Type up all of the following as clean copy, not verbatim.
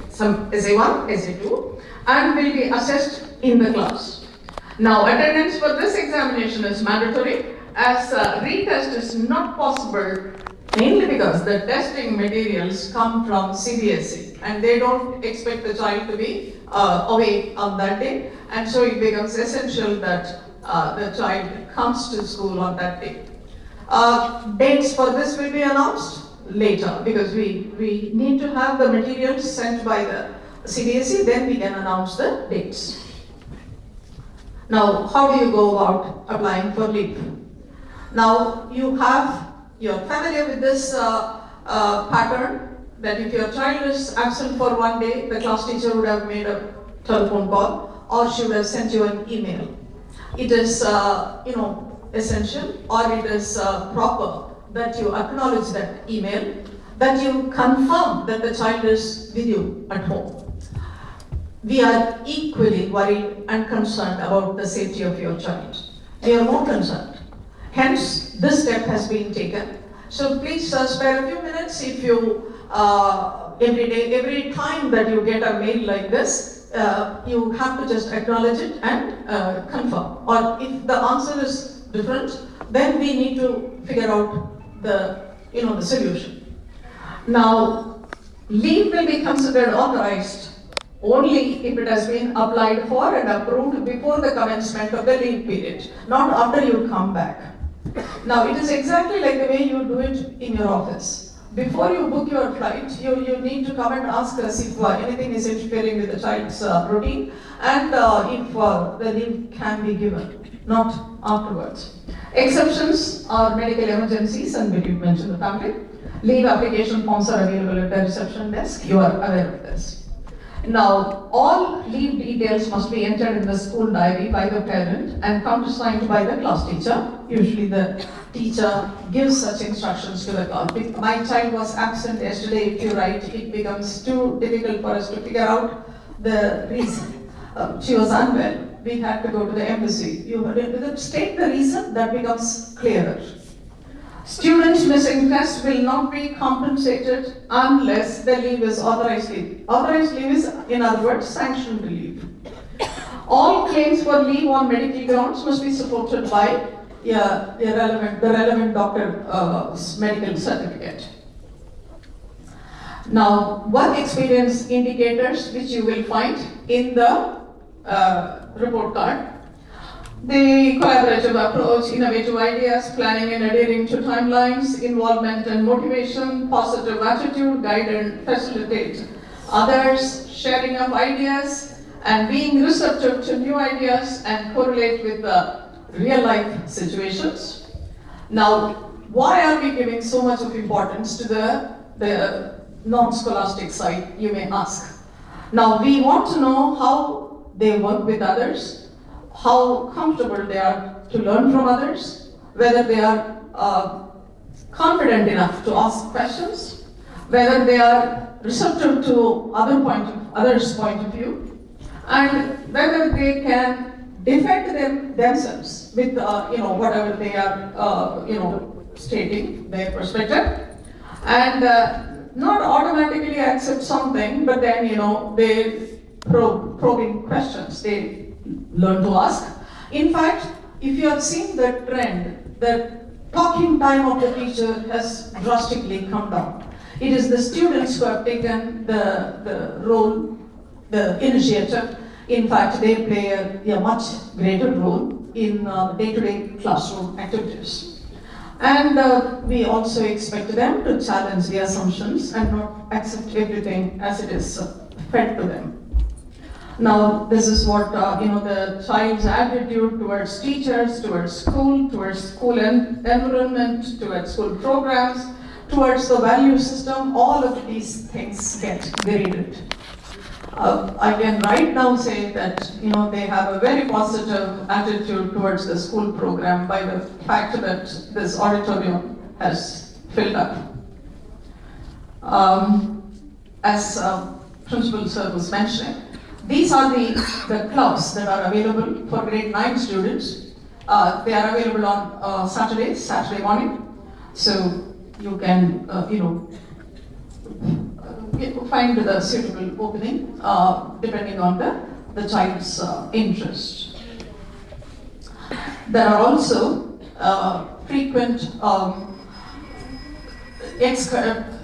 some SA1, SA2, and will be assessed in the class. Now, attendance for this examination is mandatory, as retest is not possible, mainly because the testing materials come from CBSE and they don't expect the child to be away on that day, and so it becomes essential that the child comes to school on that day. Dates for this will be announced later, because we need to have the materials sent by the CBSE, then we can announce the dates. Now, how do you go about applying for leave? Now, you're familiar with this pattern, that if your child is absent for one day, the class teacher would have made a telephone call or she would have sent you an email. It is essential, or it is proper that you acknowledge that email, that you confirm that the child is with you at home. We are equally worried and concerned about the safety of your child. We are more concerned. Hence, this step has been taken. So please spare a few minutes if you, every time that you get a mail like this, you have to just acknowledge it and confirm. Or if the answer is different, then we need to figure out the solution. Now, leave will be considered authorized only if it has been applied for and approved before the commencement of the leave period, not after you come back. Now, it is exactly like the way you do it in your office. Before you book your flight, you need to come and ask us if anything is interfering with the child's routine, and if the leave can be given, not afterwards. Exceptions are medical emergencies and bereavement in the family. Leave application forms are available at the reception desk. You are aware of this. Now, all leave details must be entered in the school diary by the parent and countersigned by the class teacher. Usually the teacher gives such instructions to the class. If my child was absent yesterday, if you write, it becomes too difficult for us to figure out the reason. She was unwell. We had to go to the embassy. You state the reason, that becomes clearer. Students missing tests will not be compensated unless the leave is authorized leave. Authorized leave is, in other words, sanctioned leave. All claims for leave on medical grounds must be supported by the relevant doctor's medical certificate. Now, work experience indicators, which you will find in the report card. The collaborative approach, innovative ideas, planning and adhering to timelines, involvement and motivation, positive attitude, guide and facilitate others, sharing of ideas, and being receptive to new ideas and correlate with the real life situations. Now, why are we giving so much of importance to the non-scholastic side, you may ask. Now, we want to know how they work with others, how comfortable they are to learn from others, whether they are confident enough to ask questions, whether they are receptive to others' point of view, and whether they can defend themselves with whatever they are stating their perspective, and not automatically accept something, but then they probing questions. They learn to ask. In fact, if you have seen the trend, the talking time of the teacher has drastically come down. It is the students who have taken the role, the initiative. In fact, they play a much greater role in day-to-day classroom activities. And we also expect them to challenge the assumptions and not accept everything as it is fed to them. Now, this is what the child's attitude towards teachers, towards school environment, towards school programs, towards the value system. All of these things get graded. I can right now say that they have a very positive attitude towards the school program by the fact that this auditorium has filled up. As Principal Sir was mentioning, these are the clubs that are available for grade 9 students. They are available on Saturday morning. So you can, find the suitable opening depending on the child's interest. There are also frequent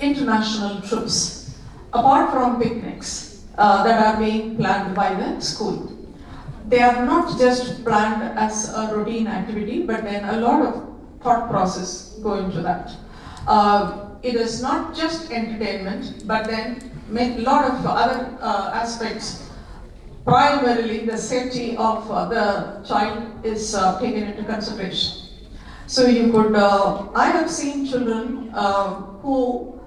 international trips, apart from picnics that are being planned by the school. They are not just planned as a routine activity, but then a lot of thought process go into that. It is not just entertainment, but then a lot of other aspects. Primarily, the safety of the child is taken into consideration. So you could, I have seen children who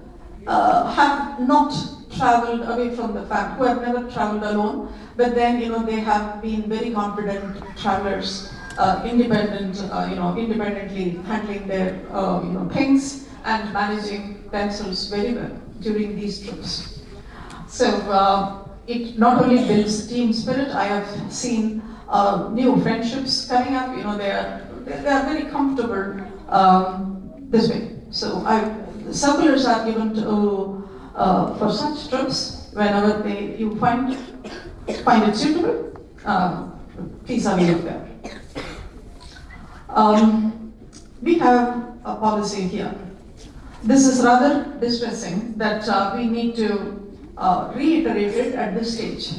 have not traveled away from the family, who have never traveled alone, but then they have been very confident travelers, independently handling their things and managing themselves very well during these trips. So it not only builds team spirit. I have seen new friendships coming up. They are very comfortable this way. So circulars are given to for such trips whenever you find it suitable. Please avail of them. We have a policy here. This is rather distressing that we need to reiterate it at this stage.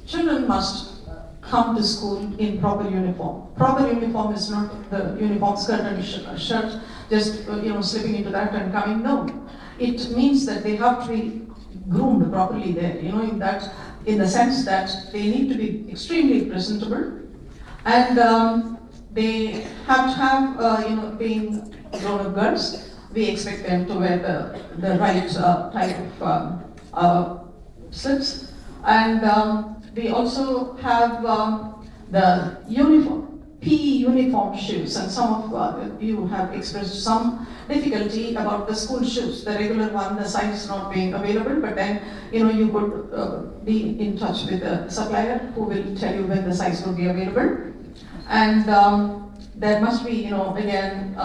Children must come to school in proper uniform. Proper uniform is not the uniform skirt and shirt, just slipping into that and coming. No, it means that they have to be groomed properly there. In the sense that they need to be extremely presentable, and they have to have being grown-up girls. We expect them to wear the right type of slips, and we also have the uniform, PE uniform shoes, and some of you have expressed some difficulty about the school shoes, the regular one, the size not being available, but then you could be in touch with the supplier who will tell you when the size will be available, and there must be again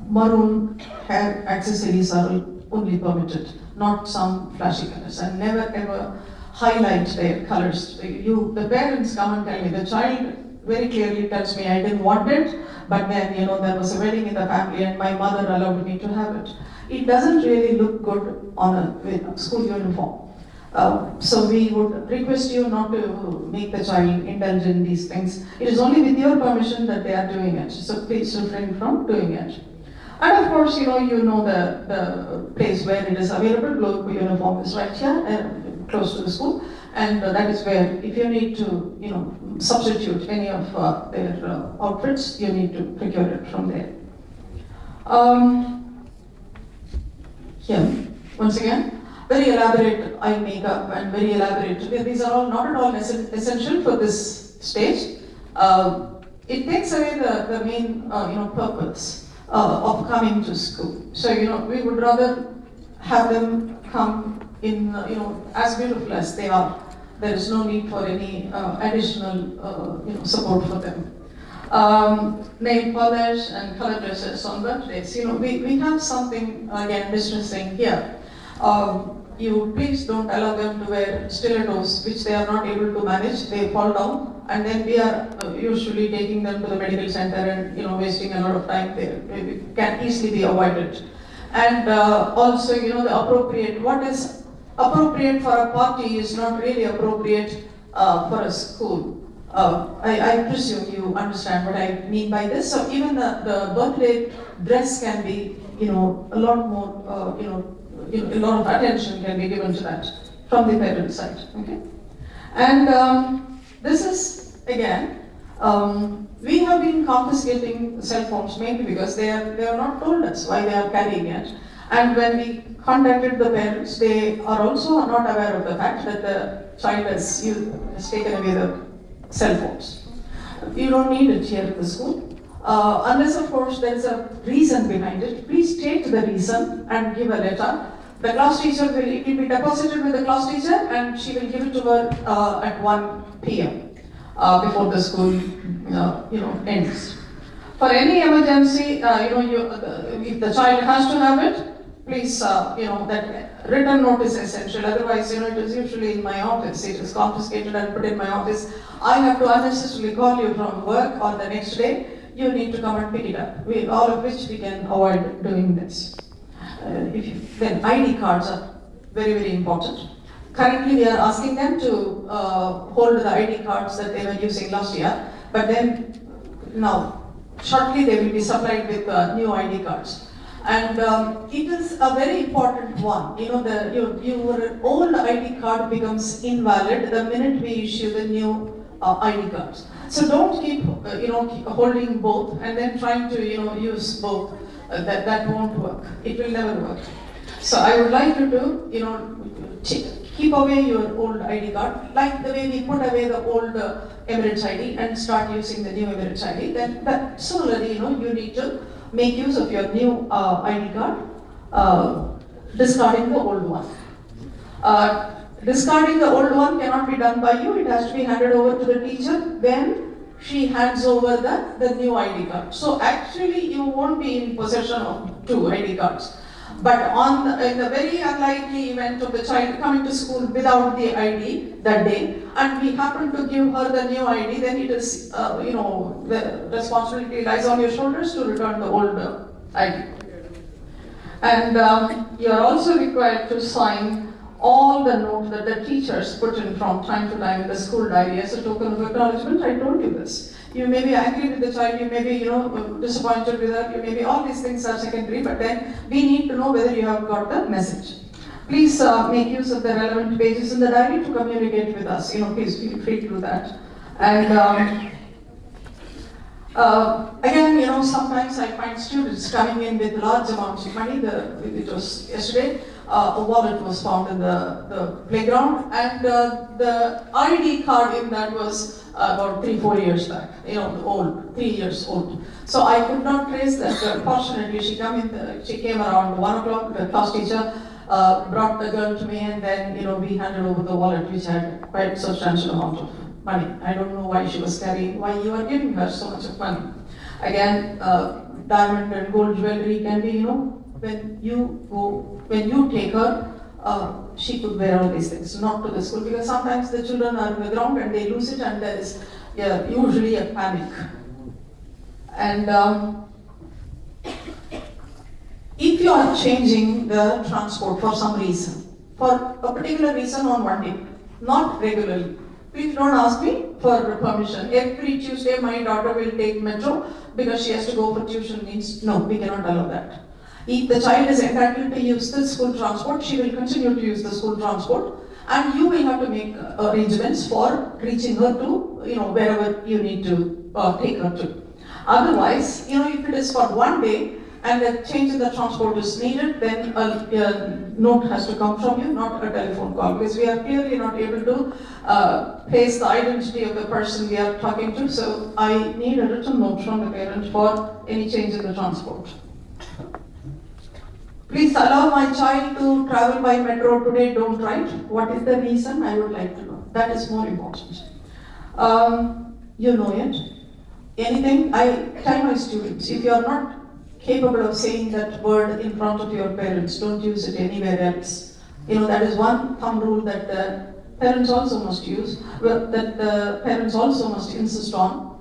maroon hair accessories are only permitted, not some flashy colors, and never ever highlight their colors. The parents come and tell me, the child very clearly tells me, I didn't want it, but then there was a wedding in the family and my mother allowed me to have it. It doesn't really look good on a school uniform. So we would request you not to make the child indulge in these things. It is only with your permission that they are doing it, so please refrain from doing it. And of course, you know the place where it is available. Local uniform is right here, close to the school, and that is where, if you need to, substitute any of their outfits, you need to procure it from there. Here, once again, very elaborate eye makeup and very elaborate. These are all not at all essential for this stage. It takes away the main, purpose of coming to school. So, we would rather have them come in, as beautiful as they are. There is no need for any additional, support for them. Nail polish and color dresses on birthdays. We have something again distressing here. You please don't allow them to wear stilettos, which they are not able to manage. They fall down, and then we are usually taking them to the medical center and wasting a lot of time there. It can easily be avoided. And also, the appropriate, what is appropriate for a party is not really appropriate for a school. I presume you understand what I mean by this. So even the birthday dress can be, a lot more, a lot of attention can be given to that from the parent side. Okay, and this is again. We have been confiscating cell phones mainly because they are not told us why they are carrying it. And when we contacted the parents, they are also not aware of the fact that the child has taken away the cell phones. You don't need it here in the school. Unless, of course, there is a reason behind it. Please state the reason and give a letter. The class teacher will be deposited with the class teacher, and she will give it to her at 1 p.m. Before the school, ends. For any emergency, if the child has to have it, please, that written note is essential. Otherwise, it is usually in my office. It is confiscated and put in my office. I have to unnecessarily call you from work or the next day. You need to come and pick it up. All of which we can avoid doing this. Then ID cards are very, very important. Currently, we are asking them to hold the ID cards that they were using last year, but then now, shortly they will be supplied with new ID cards. And it is a very important one. Your old ID card becomes invalid the minute we issue the new ID cards. So don't keep, keep holding both and then trying to, use both. That won't work. It will never work. So I would like you to, keep away your old ID card, like the way we put away the old Emirates ID and start using the new Emirates ID. Then similarly, you need to make use of your new ID card, discarding the old one. Discarding the old one cannot be done by you. It has to be handed over to the teacher. Then she hands over the new ID card. So actually, you won't be in possession of two ID cards. But in the very unlikely event of the child coming to school without the ID that day, and we happen to give her the new ID, then it is, the responsibility lies on your shoulders to return the old ID. And you are also required to sign all the notes that the teachers put in from time to time in the school diary as a token of acknowledgement. I told you this. You may be angry with the child, you may be, disappointed with her, you may be, all these things are secondary, but then we need to know whether you have got the message. Please make use of the relevant pages in the diary to communicate with us. Please feel free to do that. And again, sometimes I find students coming in with large amounts of money. It was yesterday, a wallet was found in the playground, and the ID card in that was about 3-4 years back, old, 3 years old. So I could not trace that. Fortunately, she came around 1 o'clock. The class teacher brought the girl to me, and then we handed over the wallet, which had quite substantial amount of money. I don't know why she was carrying, why you are giving her so much of money. Again, diamond and gold jewelry can be, when you take her, she could wear all these things, not to the school, because sometimes the children are on the ground and they lose it, and there is usually a panic. And if you are changing the transport for some reason, for a particular reason on one day, not regularly, please don't ask me for permission. Every Tuesday my daughter will take metro because she has to go for tuition means, no, we cannot allow that. If the child is entitled to use the school transport, she will continue to use the school transport, and you will have to make arrangements for reaching her to, wherever you need to take her to. Otherwise, if it is for one day and a change in the transport is needed, then a note has to come from you, not a telephone call, because we are clearly not able to place the identity of the person we are talking to. So I need a written note from the parent for any change in the transport. Please allow my child to travel by metro today, don't write. What is the reason? I would like to know. That is more important. You know it. Anything, I tell my students, if you are not capable of saying that word in front of your parents, don't use it anywhere else. That is one thumb rule that the parents also must use, that the parents also must insist on.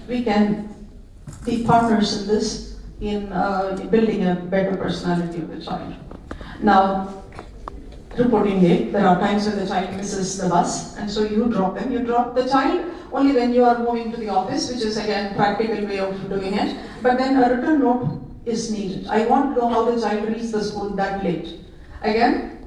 We can be partners in this, in building a better personality of the child. Now, reporting day, there are times when the child misses the bus, and so you drop them. You drop the child only when you are moving to the office, which is again practical way of doing it. But then a written note is needed. I want to know how the child reaches the school that late. Again,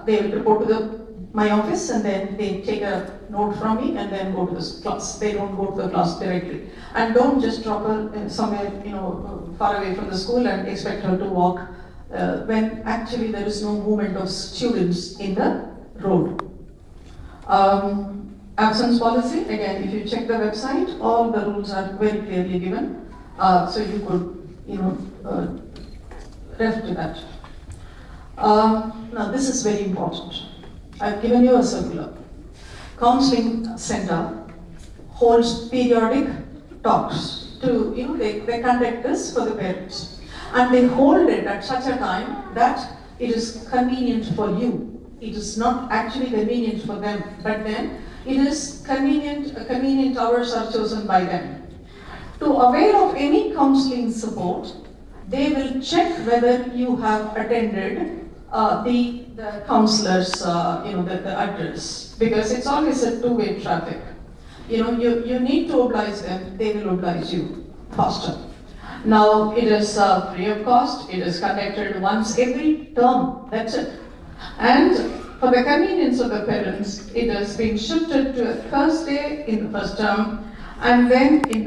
they will report to my office, and then they take a note from me and then go to the class. They don't go to the class directly. And don't just drop her somewhere, far away from the school and expect her to walk when actually there is no movement of students in the road. Absence policy, again, if you check the website, all the rules are very clearly given. So you could, refer to that. Now this is very important. I've given you a circular. Counseling center holds periodic talks to, they conduct this for the parents. And they hold it at such a time that it is convenient for you. It is not actually convenient for them, but then it is convenient hours are chosen by them. To avail of any counseling support, they will check whether you have attended the counselor's, the address, because it's always a two-way traffic. You need to oblige them, they will oblige you faster. Now, it is free of cost, it is conducted once every term, that's it. And for the convenience of the parents, it has been shifted to a Thursday in the first term, and then in the